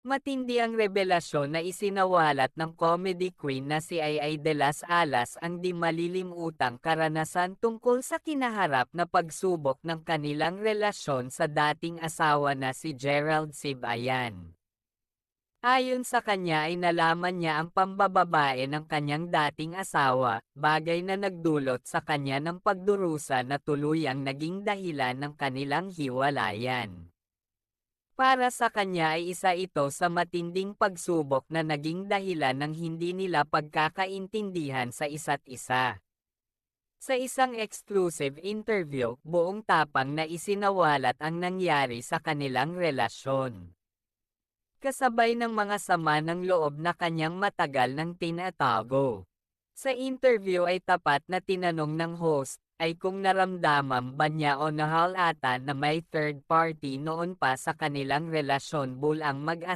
Matindi ang revelasyon na isinawalat ng comedy queen na si Ai de las Alas ang di malilimutang karanasan tungkol sa kinaharap na pagsubok ng kanilang relasyon sa dating asawa na si Gerald Sibayan. Ayon sa kanya ay nalaman niya ang pambababae ng kanyang dating asawa, bagay na nagdulot sa kanya ng pagdurusa na tuluyang naging dahilan ng kanilang hiwalayan. Para sa kanya ay isa ito sa matinding pagsubok na naging dahilan ng hindi nila pagkakaintindihan sa isa't isa. Sa isang exclusive interview, buong tapang na isinawalat ang nangyari sa kanilang relasyon. Kasabay ng mga sama ng loob na kanyang matagal nang tinatago. Sa interview ay tapat na tinanong ng host, ay kung naramdaman ba niya o nahalata na may third party noon pa sa kanilang relasyon bulang mag-asawa.